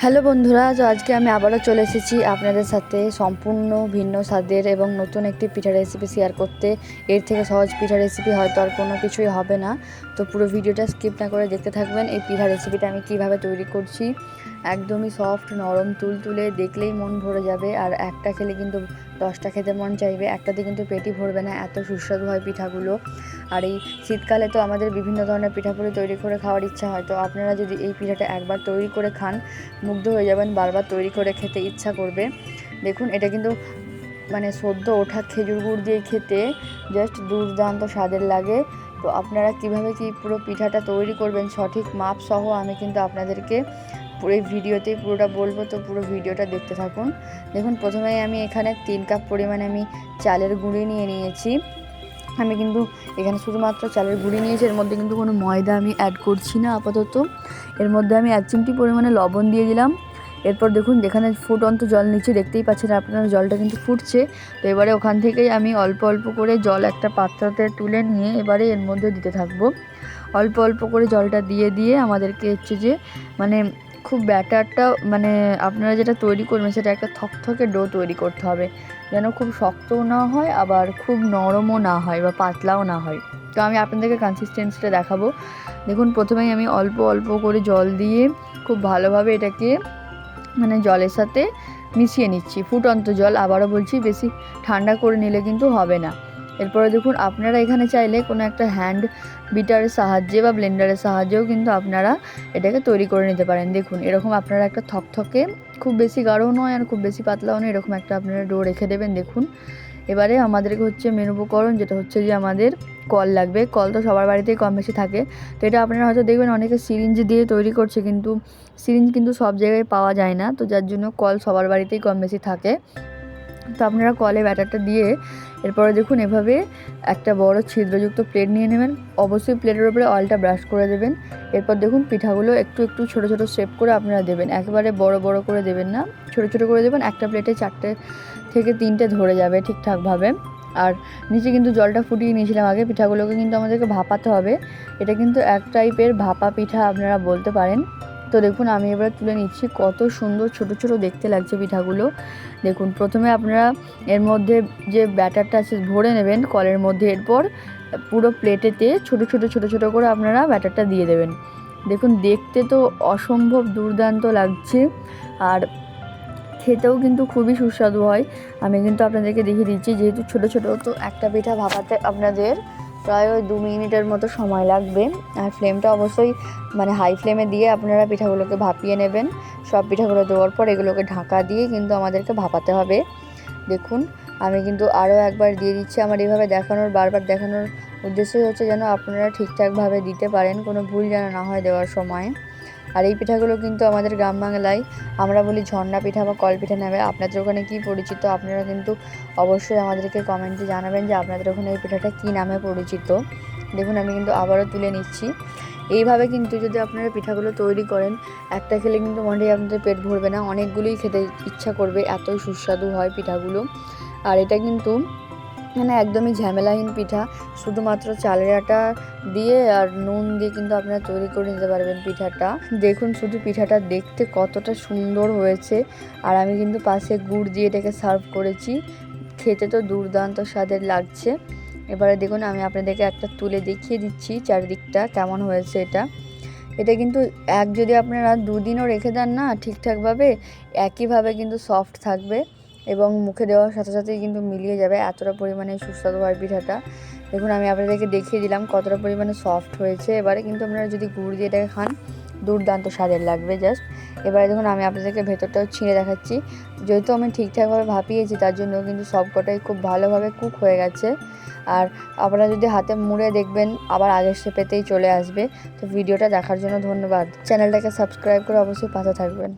Hello বন্ধুরা, তো আজকে আমি আবারও চলে এসেছি আপনাদের সাথে সম্পূর্ণ ভিন্ন স্বাদের এবং নতুন একটি পিঠা রেসিপি শেয়ার করতে। এর থেকে সহজ পিঠা রেসিপি হয়তো আর কোনো কিছুই হবে না। তো পুরো ভিডিওটা স্কিপ না করে দেখতে থাকবেন। এই পিঠা রেসিপিটা আমি কিভাবে তৈরি করছি। একদমই সফট, নরম, তুলতুলে, দেখলেই মন ভরে যাবে। আর একটা খেলে কিন্তু 10টা খেতে মন চাইবে। একটাতে কিন্তু পেটই ভরবে না, এত সুস্বাদু হয় পিঠাগুলো। আর এই শীতকালে তো আমাদের বিভিন্ন ধরনের পিঠাপুলি তৈরি করে খাওয়ার ইচ্ছা হয়। তো আপনারা যদি এই পিঠাটা একবার তৈরি করে খান, মুগ্ধ হয়ে যাবেন, বারবার তৈরি করে খেতে ইচ্ছা করবে। দেখুন, এটা কিন্তু মানে সদ্য ওঠা খেজুর গুড় দিয়ে খেতে জাস্ট দুর্দান্ত স্বাদের লাগে। তো আপনারা কিভাবে কি পুরো পিঠাটা তৈরি করবেন সঠিক মাপ সহ আমি কিন্তু আপনাদেরকে পুরো এই ভিডিওতেই পুরোটা বলবো। তো পুরো ভিডিওটা দেখতে থাকুন। দেখুন, প্রথমেই আমি এখানে 3 কাপ পরিমাণে আমি চালের গুঁড়ি নিয়ে নিয়েছি। আমি কিন্তু এখানে শুধুমাত্র চালের গুঁড়ি নিয়েছি, এর মধ্যে কিন্তু কোনো ময়দা আমি অ্যাড করছি না আপাতত। এর মধ্যে আমি 1 চিমটি পরিমাণে লবণ দিয়ে দিলাম। এরপর দেখুন, যেখানে ফুটন্ত জল নিচে দেখতেই পাচ্ছেন আপনারা, জলটা কিন্তু ফুটছে। তো এবারে ওখান থেকেই আমি অল্প অল্প করে জল একটা পাত্রতে তুলে নিয়ে এবারে এর মধ্যে দিতে থাকবো। অল্প অল্প করে জলটা দিয়ে দিয়ে আমাদেরকে হচ্ছে যে মানে খুব ব্যাটারটা মানে আপনারা যেটা তৈরি করবেন সেটা একটা থকথকে ডো তৈরি করতে হবে, যেন খুব শক্তও না হয় আবার খুব নরমও না হয় বা পাতলাও না হয়। তো আমি আপনাদেরকে কনসিস্টেন্সিটা দেখাবো। দেখুন, প্রথমেই আমি অল্প অল্প করে জল দিয়ে খুব ভালোভাবে এটাকে মানে জলের সাথে মিশিয়ে নিচ্ছি। ফুটন্ত জল, আবারও বলছি, বেশি ঠান্ডা করে নিলে কিন্তু হবে না। এরপরে দেখুন, আপনারা এখানে চাইলে কোনো একটা হ্যান্ড বিটারের সাহায্যে বা ব্লেন্ডারের সাহায্যেও কিন্তু আপনারা এটাকে তৈরি করে নিতে পারেন। দেখুন, এরকম আপনারা একটা থকথকে, খুব বেশি গাঢ়ও নয় আর খুব বেশি পাতলাও নয়, এরকম একটা আপনারা ডো রেখে দেবেন। দেখুন, এবারে আমাদেরকে হচ্ছে মেন উপকরণ যেটা হচ্ছে যে আমাদের কল লাগবে। কল তো সবার বাড়িতেই কম বেশি থাকে। তো এটা আপনারা হয়তো দেখবেন অনেকে সিরিঞ্জ দিয়ে তৈরি করছে, কিন্তু সিরিঞ্জ কিন্তু সব জায়গায় পাওয়া যায় না। তো যার জন্য কল সবার বাড়িতেই কম বেশি থাকে। তো আপনারা কলে ব্যাটারটা দিয়ে এরপরে দেখুন এভাবে একটা বড় ছিদ্রযুক্ত প্লেট নিয়ে নেবেন। অবশ্যই প্লেটের উপরে অয়েলটা ব্রাশ করে দেবেন। এরপর দেখুন, পিঠাগুলো একটু একটু ছোটো ছোটো শেপ করে আপনারা দেবেন। একেবারে বড় বড় করে দেবেন না, ছোটো ছোটো করে দেবেন। একটা প্লেটে 4টে থেকে 3টে ধরে যাবে ঠিকঠাকভাবে। আর নিচে কিন্তু জলটা ফুটিয়ে নিয়েছিলাম আগে। পিঠাগুলোকে কিন্তু আমাদেরকে ভাপাতে হবে। এটা কিন্তু এক টাইপের ভাপা পিঠা আপনারা বলতে পারেন। তো দেখুন, আমি এবার তুলে নিচ্ছি। কত সুন্দর ছোট ছোট দেখতে লাগছে পিঠাগুলো। দেখুন, প্রথমে আপনারা এর মধ্যে যে ব্যাটারটা আছে ভরে নেবেন কলের মধ্যে। এরপর পুরো প্লেটেতে ছোট ছোট ছোট ছোট করে আপনারা ব্যাটারটা দিয়ে দেবেন। দেখুন, দেখতে তো অসম্ভব দুর্দান্ত লাগছে আর খেতেও কিন্তু খুবই সুস্বাদু হয়। আমি কিন্তু আপনাদেরকে দেখিয়ে দিচ্ছি, যেহেতু ছোট ছোট, তো একটা পিঠা ভাপাতে আপনাদের প্রায় ওই 2 মিনিটের মতো সময় লাগবে। আর ফ্লেমটা অবশ্যই মানে হাই ফ্লেমে দিয়ে আপনারা পিঠাগুলোকে ভাপিয়ে নেবেন। সব পিঠাগুলো দেওয়ার পর এগুলোকে ঢাকা দিয়ে কিন্তু আমাদেরকে ভাপাতে হবে। দেখুন, আমি কিন্তু আরও একবার দিয়ে দিচ্ছি। আমার এইভাবে দেখানোর, বারবার দেখানোর উদ্দেশ্যই হচ্ছে যেন আপনারা ঠিকঠাকভাবে দিতে পারেন, কোনো ভুল যেন না হয় দেওয়ার সময়। আর এই পিঠাগুলো কিন্তু আমাদের গ্রাম বাংলায় আমরা বলি ঝর্ণা পিঠা বা কল পিঠা নামে। আপনাদের ওখানে কী পরিচিত আপনারা কিন্তু অবশ্যই আমাদেরকে কমেন্টে জানাবেন যে আপনাদের ওখানে এই পিঠাটা কী নামে পরিচিত। দেখুন, আমি কিন্তু আবারও তুলে নিচ্ছি। এইভাবে কিন্তু যদি আপনারা পিঠাগুলো তৈরি করেন, একটা খেলে কিন্তু মোটেই আপনাদের পেট ভরবে না, অনেকগুলোই খেতে ইচ্ছা করবে, এতই সুস্বাদু হয় পিঠাগুলো। আর এটা কিন্তু মানে একদমই ঝামেলাহীন পিঠা। শুধুমাত্র চালের আটা দিয়ে আর নুন দিয়ে কিন্তু আপনারা তৈরি করে নিতে পারবেন পিঠাটা। দেখুন শুধু পিঠাটা দেখতে কতটা সুন্দর হয়েছে। আর আমি কিন্তু পাশে গুড় দিয়ে এটাকে সার্ভ করেছি। খেতে তো দুর্দান্ত স্বাদের লাগছে। এবারে দেখুন, আমি আপনাদেরকে একটা তুলে দেখিয়ে দিচ্ছি চারিদিকটা কেমন হয়েছে। এটা কিন্তু যদি আপনারা 2 দিনও রেখে দেন না ঠিকঠাকভাবে, একইভাবে কিন্তু সফট থাকবে এবং মুখে দেওয়ার সাথে সাথেই কিন্তু মিলিয়ে যাবে। এতটা পরিমাণে সুস্বাদু হয় পিঠাটা। দেখুন, আমি আপনাদেরকে দেখিয়ে দিলাম কতটা পরিমাণে সফট হয়েছে। এবারে কিন্তু আপনারা যদি গুড় দিয়ে এটাকে খান, দুর্দান্ত স্বাদের লাগবে জাস্ট। এবারে দেখুন, আমি আপনাদেরকে ভেতরটাও ছিঁড়ে দেখাচ্ছি। যেহেতু আমি ঠিকঠাকভাবে ভাপিয়েছি, তার জন্য কিন্তু সবকটাই খুব ভালোভাবে কুক হয়ে গেছে। আর আপনারা যদি হাতে মুড়ে দেখবেন আবার আগের শেপেতেই চলে আসবে। তো ভিডিওটা দেখার জন্য ধন্যবাদ। চ্যানেলটাকে সাবস্ক্রাইব করে অবশ্যই পাশে থাকবেন।